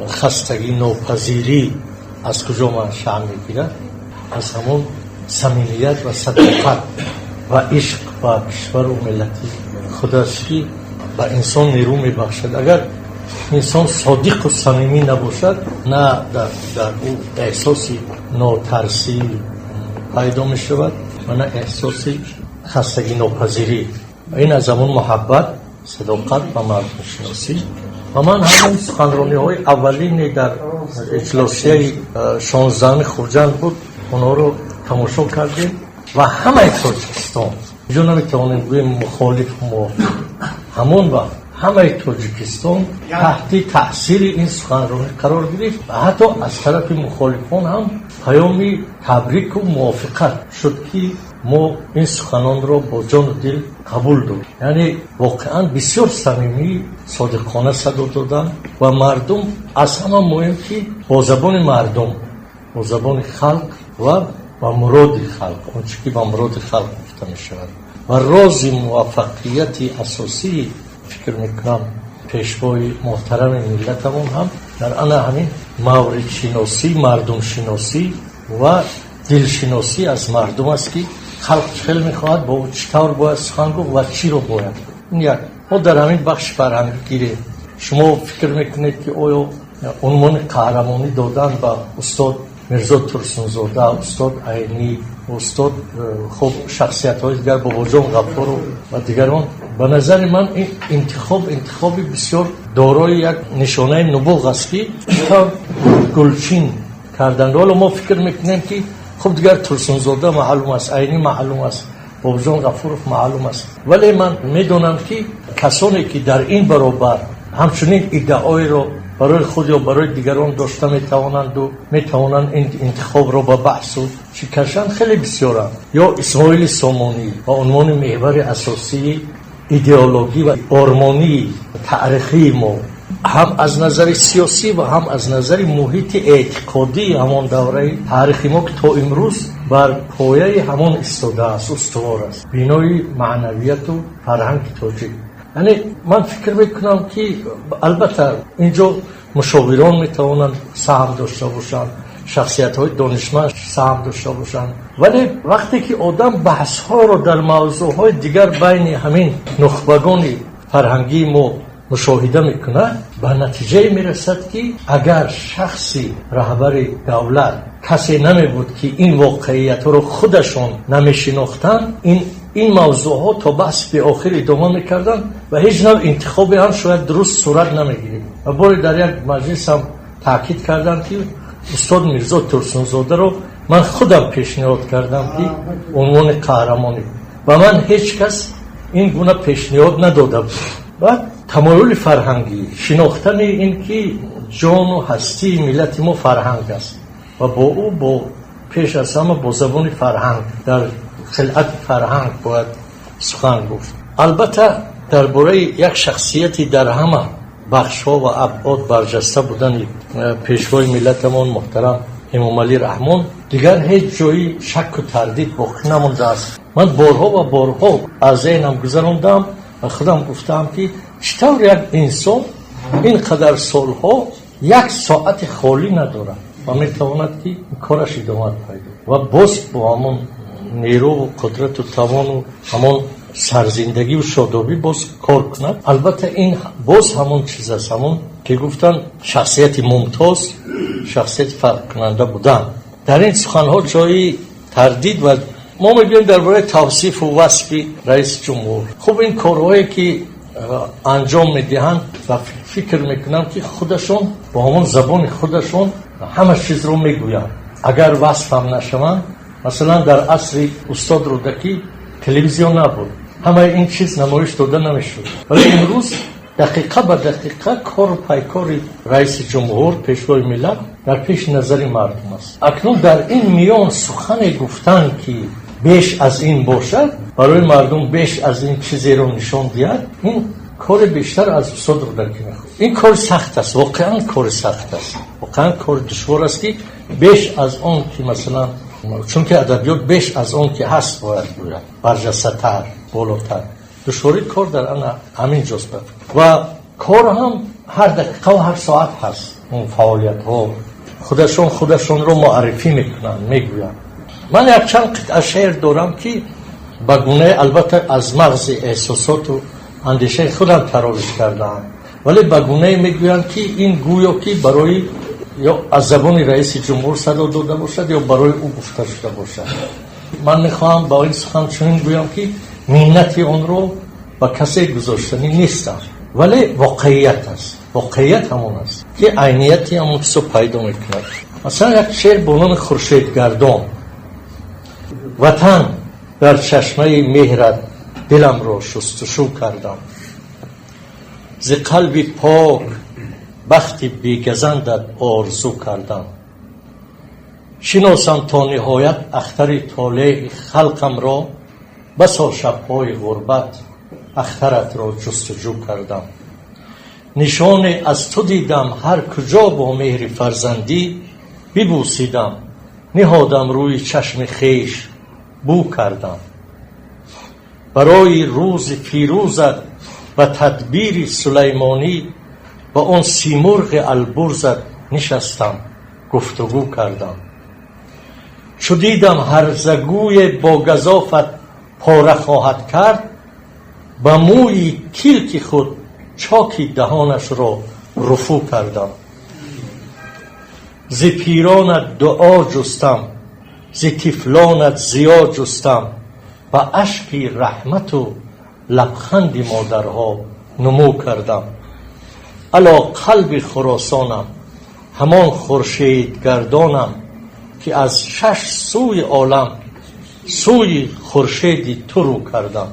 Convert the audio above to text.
خستگی ناپذیری از کجا منشأ میگیرد؟ از همون صمیمیت و صداقت و عشق و کشور و ملتی خداست که به انسان نیرو میبخشد. اگر انسان صادق و صمیمی نباشد، نه در او احساسی ناترسی پیدا می شود و نه احساسی خستگی ناپذیری. این از همون محبت، صداقت و مردم شناسی. و من همون سخنرانی های اولین در اجلاسی 16 خرداد بود، اونا رو تماشا کردیم و همه تاجیکستان، جو نمیتوانیم بگویم مخالف موافق، همون و همه تاجیکستان تحت تأثیر این سخنرانی قرار گرفت و حتی از طرف مخالفان هم پیامی تبریک و موافقت شد که ما این سخنان را با جان و دل قبول داریم. یعنی واقعا بسیار صمیمی صادقانه صدا دادن و مردم از همه مهم که با زبان مردم، با زبان خلق و با مراد خلق، اون چیزی که با مراد خلق گفته می شود و راز موفقیت اساسی فکر میکنم پیشوای محترم ملتمون هم در آن همین مورد شناسی، مردم شناسی و دلشناسی از مردم است که خلق خیلی میخواهد با چطور باید سخن گفت و چی رو باید. این یک ما در همین بخش فرهنگی گیره. شما فکر میکنید که آیا عنوان قهرمانی دادن با استاد میرزا ترسونزاده، استاد عینی، استاد خب شخصیت های دیگر بابا جان غفار و دیگران، به نظر من این انتخابی بسیار دارای یک نشانه نبوغ است که گلچین کردن. حالا ما فکر میکنیم که خب دیگر ترسونزاده معلوم است، عینی معلوم است، بابا جان غفار معلوم است، ولی من میدونم که کسانی که در این برابر همچنین ادعای رو برای خود یا برای دیگران داشته میتوانند و میتوانند این انتخاب رو با بحث و شکشن خیلی بسیارند. یا اسماعیل سامانی با عنوان محور اساسی ایدئولوژی و آرمانی تاریخی ما، هم از نظر سیاسی و هم از نظر محیط اعتقادی همان دوره تاریخی ما که تا امروز بر پایه همان ایستاده است، استوار است، بنای معنویت و فرهنگ تاجیک. یعنی من فکر میکنم که البته اینجا مشاوران میتوانند سهم داشته باشند، شخصیت های دانشمند سهم داشته باشند، ولی وقتی که آدم بحث ها رو در موضوع های دیگر بین همین نخبگان فرهنگی ما مشاهده میکنه، به نتیجه میرسد که اگر شخصی رهبر دولت کسی نمی بود که این واقعیت رو خودشون نمیشناختن، این موضوع ها تا بحث به آخر ادامه میکردن و هیچ نوع انتخابی هم شاید درست صورت نمیگیرید. و باری در یک مجلس هم تاکید کردن که استاد میرزا ترسونزاده رو من خودم پیشنهاد کردم که عنوان قهرمانی و من هیچ کس این گونه پیشنهاد نداده بود. و تمایل فرهنگی، شناختن این که جان و هستی ملت ما فرهنگ است و با او با پیش از همه با زبان فرهنگ در خلعت فرهنگ باید سخن گفت. البته درباره یک شخصیتی در همه بخش‌ها و ابعاد برجسته بودن پیشوای ملتمان محترم امام علی رحمان دیگر هیچ جایی شک و تردید باقی نمانده است. من بارها و بارها از ذهنم گذراندم و خودم گفتم که چطور یک انسان اینقدر سالها یک ساعت خالی ندارد و میتواند که کارش ادامه پیدا و باز با همون نیرو و قدرت و توان و همون سرزندگی و شادابی باز کار کند. البته این باز همون چیز است، همون که گفتن شخصیت ممتاز، شخصیت فرق کننده بودن. در این سخنها جایی تردید و ما میگیم درباره توصیف و وصف رئیس جمهور. خب این کارهایی که انجام میدهند و فکر میکنم که خودشون با همون زبان خودشون همه چیز رو میگویند. اگر وصف هم نشوند، مثلا در عصر استاد رودکی تلویزیون نبود، همه این چیز نمایش داده نمیشد، ولی امروز دقیقه به دقیقه کار و پیکار رئیس جمهور پیشوای ملت در پیش نظر مردم است. اکنون در این میان سخن گفتن که بیش از این باشد، برای مردم بیش از این چیزی رو نشان دهد، این کار بیشتر از استاد رودکی میخواد. این کار سخت است، واقعا کار سخت است، واقعا کار دشوار است که بیش از اون که مثلا چون که ادبیات بیش از اون که هست باید گوید، برجسته تر، بالاتر. دشواری کار در همین جاست و کار هم هر دقیقه و هر ساعت هست اون فعالیت ها. خودشون رو معرفی میکنن، میگوین. من یک چند قطعه شعر دارم که بگونه البته از مغز احساسات و اندیشه خودم تراوش کردم، ولی بگونه میگوین که این گویا که برای یا از زبان رئیس جمهور صدا داده باشد یا برای او گفته شده باشد. من میخوام با این سخن چنین گویم که منتی اون رو با کسی گذاشتنی نیستم، ولی واقعیت است. واقعیت همون است که عینیتی همون کسو پیدا میکند. مثلا یک شعر با نام خورشید گردان: وطن در چشمه مهرت دلم را شستشو کردم، ز قلبی پاک بختی بیگزندت آرزو کردم. شناسم تا نهایت اختر طالع خلقم را، بسا شب‌های غربت اخترت را جستجو کردم. نشان از تو دیدم هر کجا با مهر فرزندی، ببوسیدم نهادم روی چشم خیش بو کردم. برای روز پیروزت و تدبیر سلیمانی، با اون سیمرغ البرزت نشستم گفتگو کردم. چو دیدم هرزگوی با گزافت پاره خواهد کرد، با موی کلک خود چاکی دهانش را رفو کردم. ز پیرانت دعا جستم، ز طفلانت ضیا جستم، با اشکی رحمت و لبخند مادرها نمو کردم. الا قلب خراسانم، همان خورشید گردانم، که از 6 سوی عالم سوی خورشید تو رو کردم.